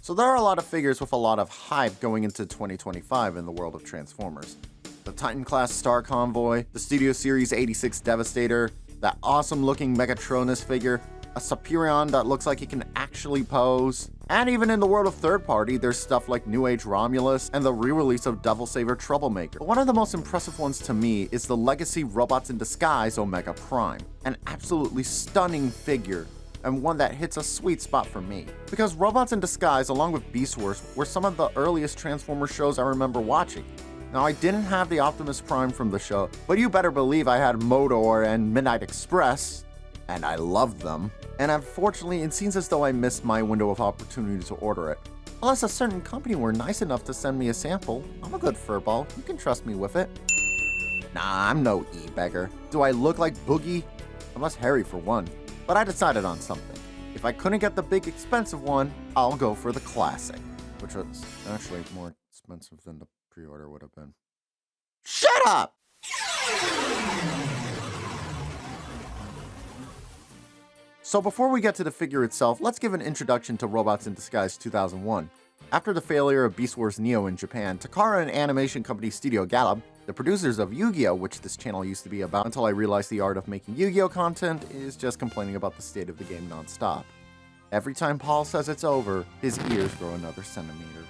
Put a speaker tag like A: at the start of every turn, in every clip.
A: So there are a lot of figures with a lot of hype going into 2025 in the world of Transformers. The Titan-class Star Convoy, the Studio Series 86 Devastator, that awesome-looking Megatronus figure, a Superion that looks like he can actually pose, and even in the world of third-party, there's stuff like New Age Romulus and the re-release of Devil Saver Troublemaker. But one of the most impressive ones to me is the Legacy Robots in Disguise Omega Prime, an absolutely stunning figure, and one that hits a sweet spot for me. Because Robots in Disguise, along with Beast Wars, were some of the earliest Transformers shows I remember watching. Now, I didn't have the Optimus Prime from the show, but you better believe I had Motor and Midnight Express, and I loved them. And unfortunately, it seems as though I missed my window of opportunity to order it. Unless a certain company were nice enough to send me a sample. I'm a good furball, you can trust me with it. Nah, I'm no e-beggar. Do I look like Boogie? I'm less hairy for one. But I decided on something. If I couldn't get the big expensive one, I'll go for the classic. Which was actually more expensive than the pre-order would have been. Shut up! So before we get to the figure itself, let's give an introduction to Robots in Disguise 2001. After the failure of Beast Wars Neo in Japan, Takara and animation company Studio Galab, the producers of Yu-Gi-Oh!, which this channel used to be about until I realized the art of making Yu-Gi-Oh! Content is just complaining about the state of the game non-stop. Every time Paul says it's over, his ears grow another centimeter.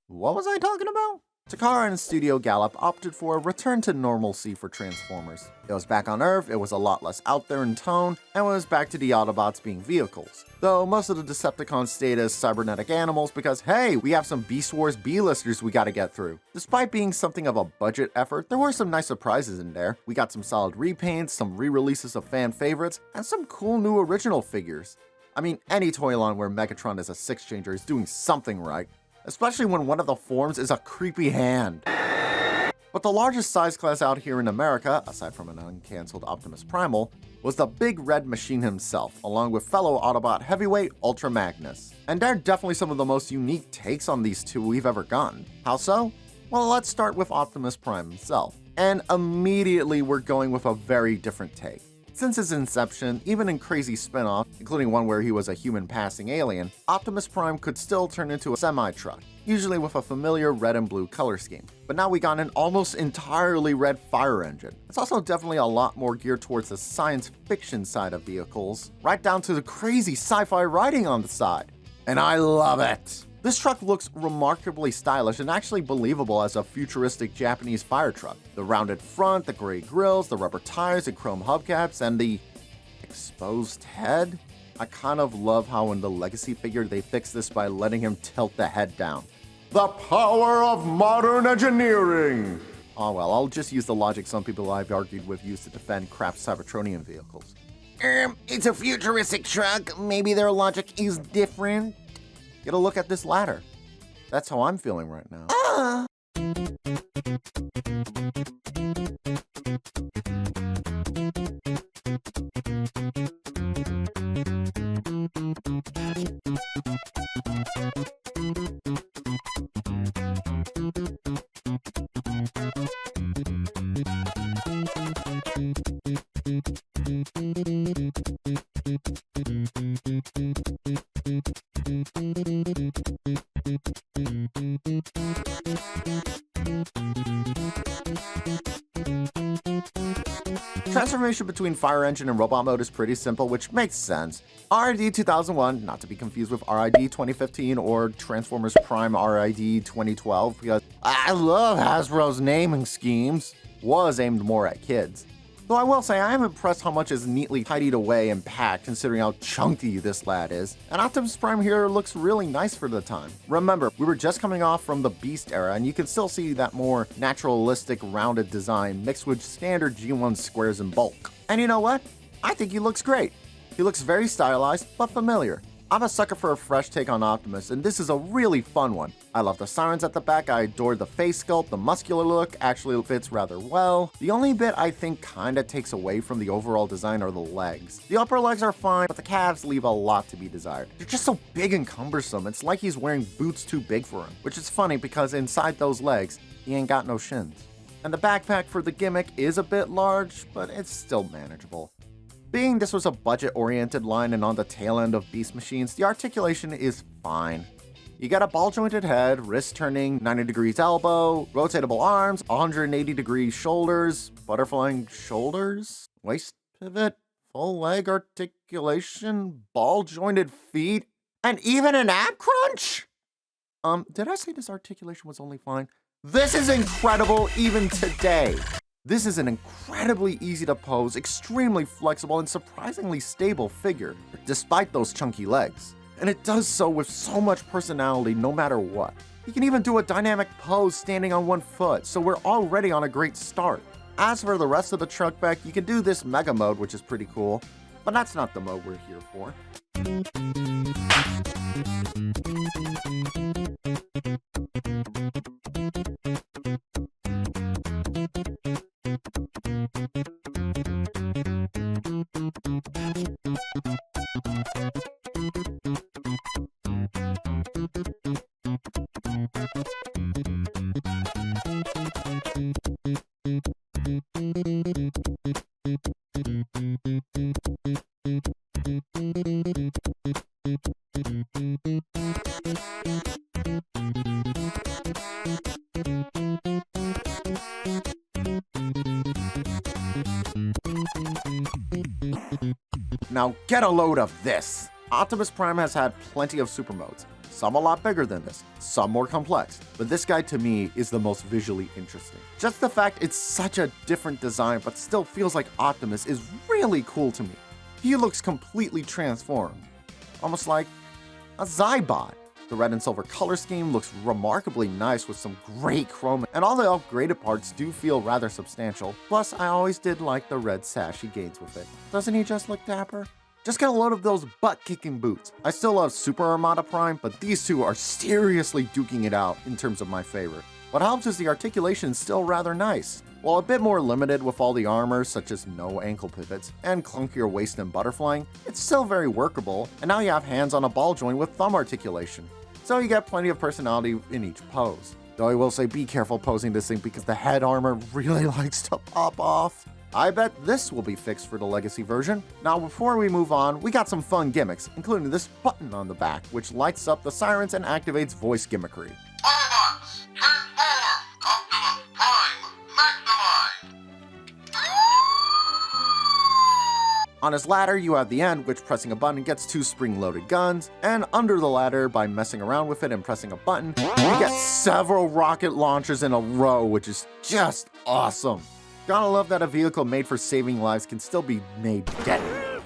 A: What was I talking about? Takara and Studio Gallup opted for a return to normalcy for Transformers. It was back on Earth, it was a lot less out there in tone, and was back to the Autobots being vehicles. Though most of the Decepticons stayed as cybernetic animals because hey, we have some Beast Wars B-listers we gotta get through. Despite being something of a budget effort, there were some nice surprises in there. We got some solid repaints, some re-releases of fan favorites, and some cool new original figures. I mean, any toy line where Megatron is a six-changer is doing something right. Especially when one of the forms is a creepy hand. But the largest size class out here in America, aside from an uncancelled Optimus Primal, was the Big Red Machine himself, along with fellow Autobot heavyweight Ultra Magnus. And they're definitely some of the most unique takes on these two we've ever gotten. How so? Well, let's start with Optimus Prime himself. And immediately we're going with a very different take. Since his inception, even in crazy spin-offs, including one where he was a human passing alien, Optimus Prime could still turn into a semi-truck, usually with a familiar red and blue color scheme. But now we got an almost entirely red fire engine. It's also definitely a lot more geared towards the science fiction side of vehicles, right down to the crazy sci-fi writing on the side. And I love it! This truck looks remarkably stylish and actually believable as a futuristic Japanese fire truck. The rounded front, the gray grills, the rubber tires and chrome hubcaps, and the exposed head? I kind of love how in the Legacy figure they fixed this by letting him tilt the head down. The power of modern engineering! Oh well, I'll just use the logic some people I've argued with use to defend crap Cybertronian vehicles. It's a futuristic truck, maybe their logic is different. Get a look at this ladder. That's how I'm feeling right now. Transformation between fire engine and robot mode is pretty simple, which makes sense. RID 2001, not to be confused with RID 2015 or Transformers Prime RID 2012, because I love Hasbro's naming schemes, was aimed more at kids. Though I will say I am impressed how much is neatly tidied away and packed considering how chunky this lad is. And Optimus Prime here looks really nice for the time. Remember, we were just coming off from the Beast era and you can still see that more naturalistic rounded design mixed with standard G1 squares in bulk. And you know what? I think he looks great. He looks very stylized, but familiar. I'm a sucker for a fresh take on Optimus, and this is a really fun one. I love the sirens at the back, I adore the face sculpt, the muscular look actually fits rather well. The only bit I think kinda takes away from the overall design are the legs. The upper legs are fine, but the calves leave a lot to be desired. They're just so big and cumbersome, it's like he's wearing boots too big for him. Which is funny because inside those legs, he ain't got no shins. And the backpack for the gimmick is a bit large, but it's still manageable. Being this was a budget-oriented line and on the tail end of Beast Machines, the articulation is fine. You get a ball-jointed head, wrist turning 90 degrees elbow, rotatable arms, 180 degree shoulders, butterflying shoulders, waist pivot, full leg articulation, ball-jointed feet, and even an ab crunch? Did I say this articulation was only fine? This is incredible even today. This is an incredibly easy to pose, extremely flexible, and surprisingly stable figure, despite those chunky legs. And it does so with so much personality no matter what. You can even do a dynamic pose standing on one foot, so we're already on a great start. As for the rest of the truck back, you can do this mega mode, which is pretty cool, but that's not the mode we're here for. Now get a load of this! Optimus Prime has had plenty of super modes, some a lot bigger than this, some more complex, but this guy to me is the most visually interesting. Just the fact it's such a different design but still feels like Optimus is really cool to me. He looks completely transformed, almost like a Zybot. The red and silver color scheme looks remarkably nice with some great chroma, and all the upgraded parts do feel rather substantial. Plus, I always did like the red sash he gains with it. Doesn't he just look dapper? Just get a load of those butt-kicking boots. I still love Super Armada Prime, but these two are seriously duking it out in terms of my favorite. What helps is the articulation is still rather nice. While a bit more limited with all the armor, such as no ankle pivots, and clunkier waist and butterflying, it's still very workable, and now you have hands on a ball joint with thumb articulation. So you get plenty of personality in each pose. Though I will say be careful posing this thing because the head armor really likes to pop off. I bet this will be fixed for the Legacy version. Now before we move on, we got some fun gimmicks, including this button on the back, which lights up the sirens and activates voice gimmickry.
B: Autobots, transform! Optimus Prime, maximize!
A: On his ladder, you have the end, which pressing a button gets 2 spring-loaded guns, and under the ladder, by messing around with it and pressing a button, you get several rocket launchers in a row, which is just awesome. Gotta love that a vehicle made for saving lives can still be made deadly.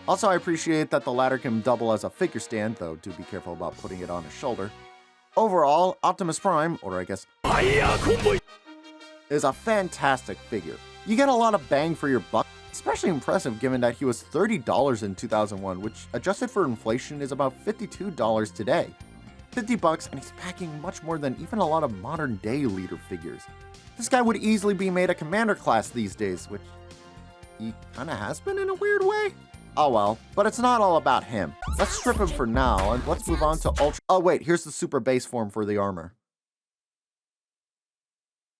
A: Also, I appreciate that the ladder can double as a figure stand, though do be careful about putting it on his shoulder. Overall, Optimus Prime, or I guess is a fantastic figure. You get a lot of bang for your buck, especially impressive given that he was $30 in 2001, which adjusted for inflation is about $52 today. $50 and he's packing much more than even a lot of modern day leader figures. This guy would easily be made a commander class these days, which he kinda has been in a weird way. Oh well, but it's not all about him. Let's strip him for now and let's move on to Ultra. Oh wait, here's the super base form for the armor.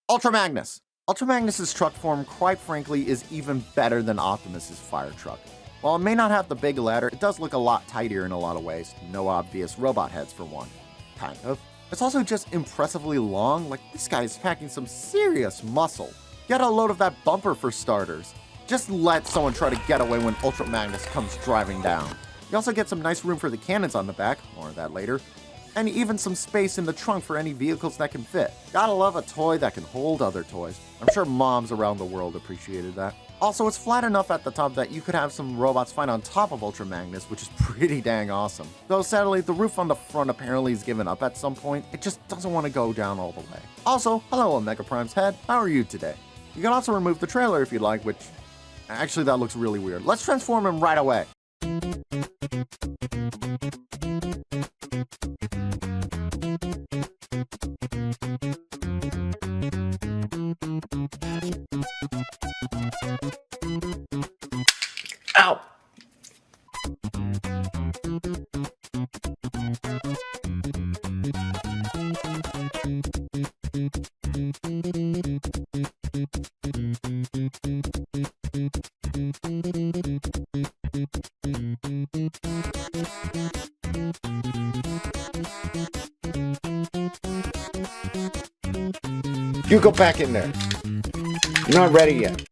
A: Ultra Magnus. Ultra Magnus's truck form, quite frankly, is even better than Optimus's fire truck. While it may not have the big ladder, it does look a lot tidier in a lot of ways. No obvious robot heads for one. Kind of. It's also just impressively long, like this guy is packing some serious muscle. Get a load of that bumper for starters. Just let someone try to get away when Ultra Magnus comes driving down. You also get some nice room for the cannons on the back, more of that later, and even some space in the trunk for any vehicles that can fit. Gotta love a toy that can hold other toys. I'm sure moms around the world appreciated that. Also, it's flat enough at the top that you could have some robots fight on top of Ultra Magnus, which is pretty dang awesome. Though sadly, the roof on the front apparently is given up at some point. It just doesn't want to go down all the way. Also, hello Omega Prime's head, how are you today? You can also remove the trailer if you'd like, which actually that looks really weird. Let's transform him right away. Ow!
C: You go back in there. You're not ready yet.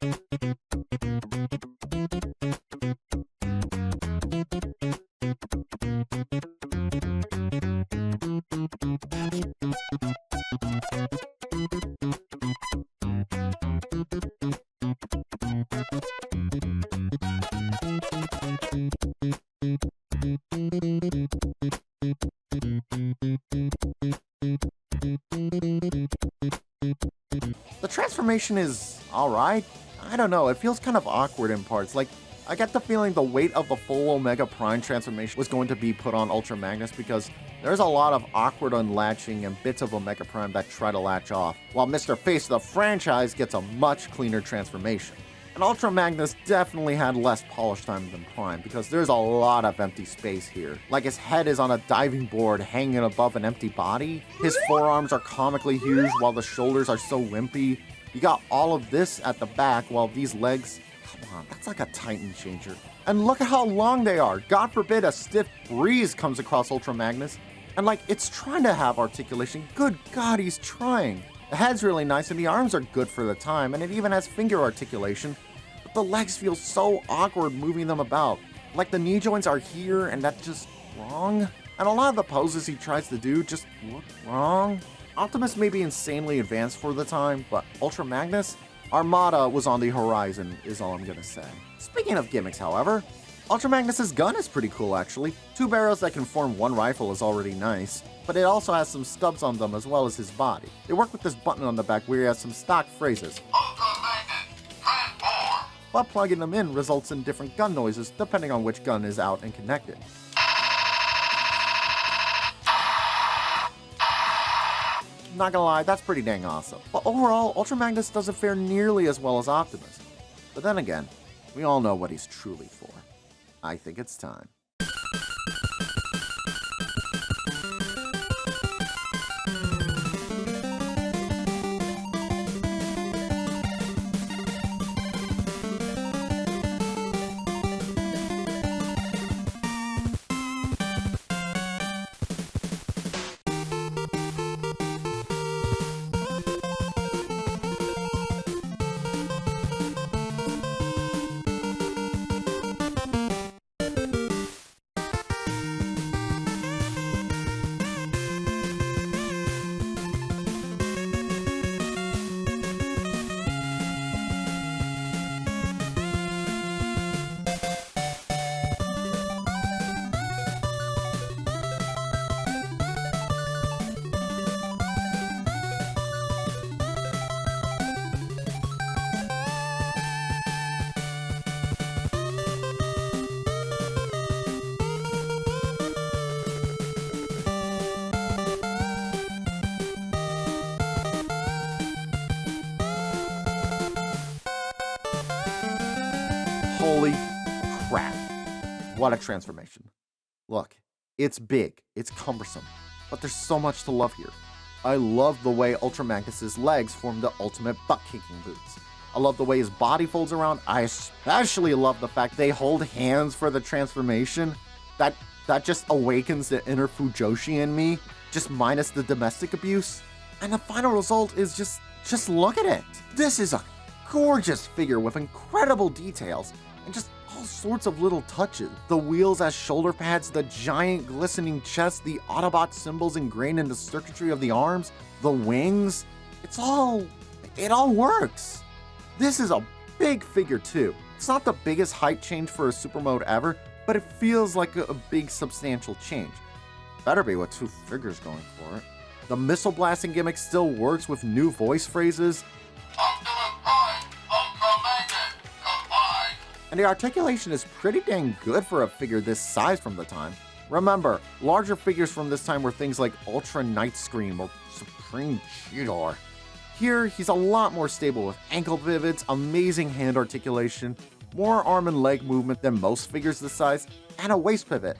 A: The transformation is alright. I don't know, it feels kind of awkward in parts. Like, I get the feeling the weight of the full Omega Prime transformation was going to be put on Ultra Magnus because there's a lot of awkward unlatching and bits of Omega Prime that try to latch off, while Mr. Face of the franchise gets a much cleaner transformation. And Ultra Magnus definitely had less polish time than Prime because there's a lot of empty space here. Like his head is on a diving board hanging above an empty body, his forearms are comically huge while the shoulders are so wimpy. You got all of this at the back while these legs, come on, that's like a Titan changer. And look at how long they are. God forbid a stiff breeze comes across Ultra Magnus. And like, it's trying to have articulation. Good God, he's trying. The head's really nice and the arms are good for the time, and it even has finger articulation, but the legs feel so awkward moving them about. Like the knee joints are here and that's just wrong. And a lot of the poses he tries to do just look wrong. Optimus may be insanely advanced for the time, but Ultra Magnus? Armada was on the horizon is all I'm gonna say. Speaking of gimmicks, however, Ultra Magnus's gun is pretty cool actually. 2 barrels that can form 1 rifle is already nice, but it also has some stubs on them as well as his body. They work with this button on the back where he has some stock phrases,
B: Ultra Magnus, transform!
A: but plugging them in results in different gun noises depending on which gun is out and connected. Not gonna lie, that's pretty dang awesome. But overall, Ultra Magnus doesn't fare nearly as well as Optimus. But then again, we all know what he's truly for. I think it's time. Holy crap. What a transformation. Look, it's big, it's cumbersome, but there's so much to love here. I love the way Ultra Magnus's legs form the ultimate butt-kicking boots. I love the way his body folds around. I especially love the fact they hold hands for the transformation. That just awakens the inner Fujoshi in me, just minus the domestic abuse. And the final result is just look at it. This is a gorgeous figure with incredible details and just all sorts of little touches. The wheels as shoulder pads, the giant glistening chest, the Autobot symbols ingrained in the circuitry of the arms, the wings. It all works. This is a big figure too. It's not the biggest height change for a super mode ever, but it feels like a big substantial change. Better be with 2 figures going for it. The missile blasting gimmick still works with new voice phrases,
B: Optimus Prime, Ultra Magnus, combined!
A: and the articulation is pretty dang good for a figure this size from the time. Remember, larger figures from this time were things like Ultra Night Scream or Supreme Cheetor. Here, he's a lot more stable with ankle pivots, amazing hand articulation, more arm and leg movement than most figures this size, and a waist pivot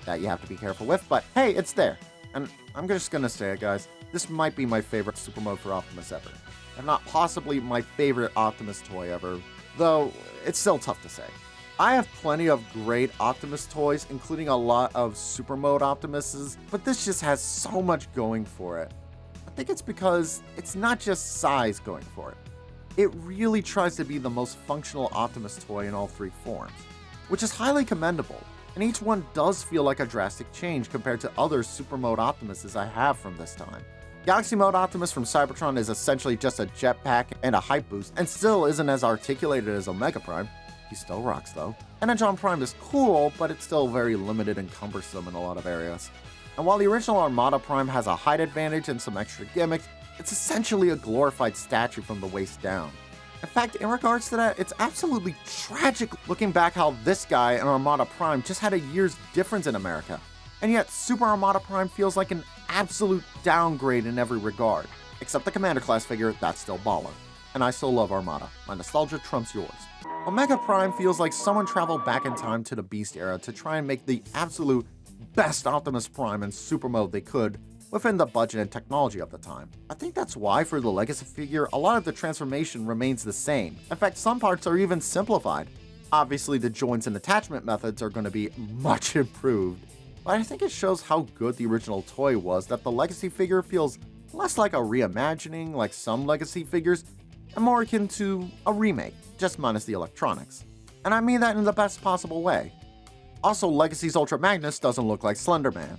A: that you have to be careful with, but hey, it's there. And I'm just gonna say it, guys, this might be my favorite super mode for Optimus ever. If not possibly my favorite Optimus toy ever, though it's still tough to say. I have plenty of great Optimus toys, including a lot of super mode Optimuses, but this just has so much going for it. think it's because it's not just size going for it. It really tries to be the most functional Optimus toy in all three forms, which is highly commendable, and each one does feel like a drastic change compared to other Super Mode Optimuses I have from this time. Galaxy Mode Optimus from Cybertron is essentially just a jetpack and a hype boost, and still isn't as articulated as Omega Prime. He still rocks though. Energon Prime is cool, but it's still very limited and cumbersome in a lot of areas. And while the original Armada Prime has a height advantage and some extra gimmicks, it's essentially a glorified statue from the waist down. In fact, in regards to that, it's absolutely tragic looking back how this guy and Armada Prime just had a year's difference in America. And yet, Super Armada Prime feels like an absolute downgrade in every regard. Except the Commander class figure, that's still baller. And I still love Armada. My nostalgia trumps yours. Omega Prime feels like someone traveled back in time to the Beast era to try and make the absolute best Optimus Prime in Super Mode they could within the budget and technology of the time. I think that's why for the Legacy figure, a lot of the transformation remains the same. In fact, some parts are even simplified. Obviously, the joints and attachment methods are going to be much improved, but I think it shows how good the original toy was that the Legacy figure feels less like a reimagining like some Legacy figures, and more akin to a remake, just minus the electronics. And I mean that in the best possible way. Also, Legacy's Ultra Magnus doesn't look like Slender Man.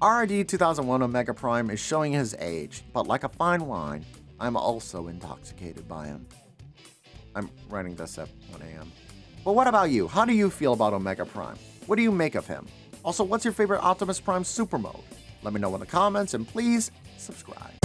A: RID 2001 Omega Prime is showing his age, but like a fine wine, I'm also intoxicated by him. I'm writing this at 1 a.m. But what about you? How do you feel about Omega Prime? What do you make of him? Also, what's your favorite Optimus Prime Super Mode? Let me know in the comments, and please subscribe.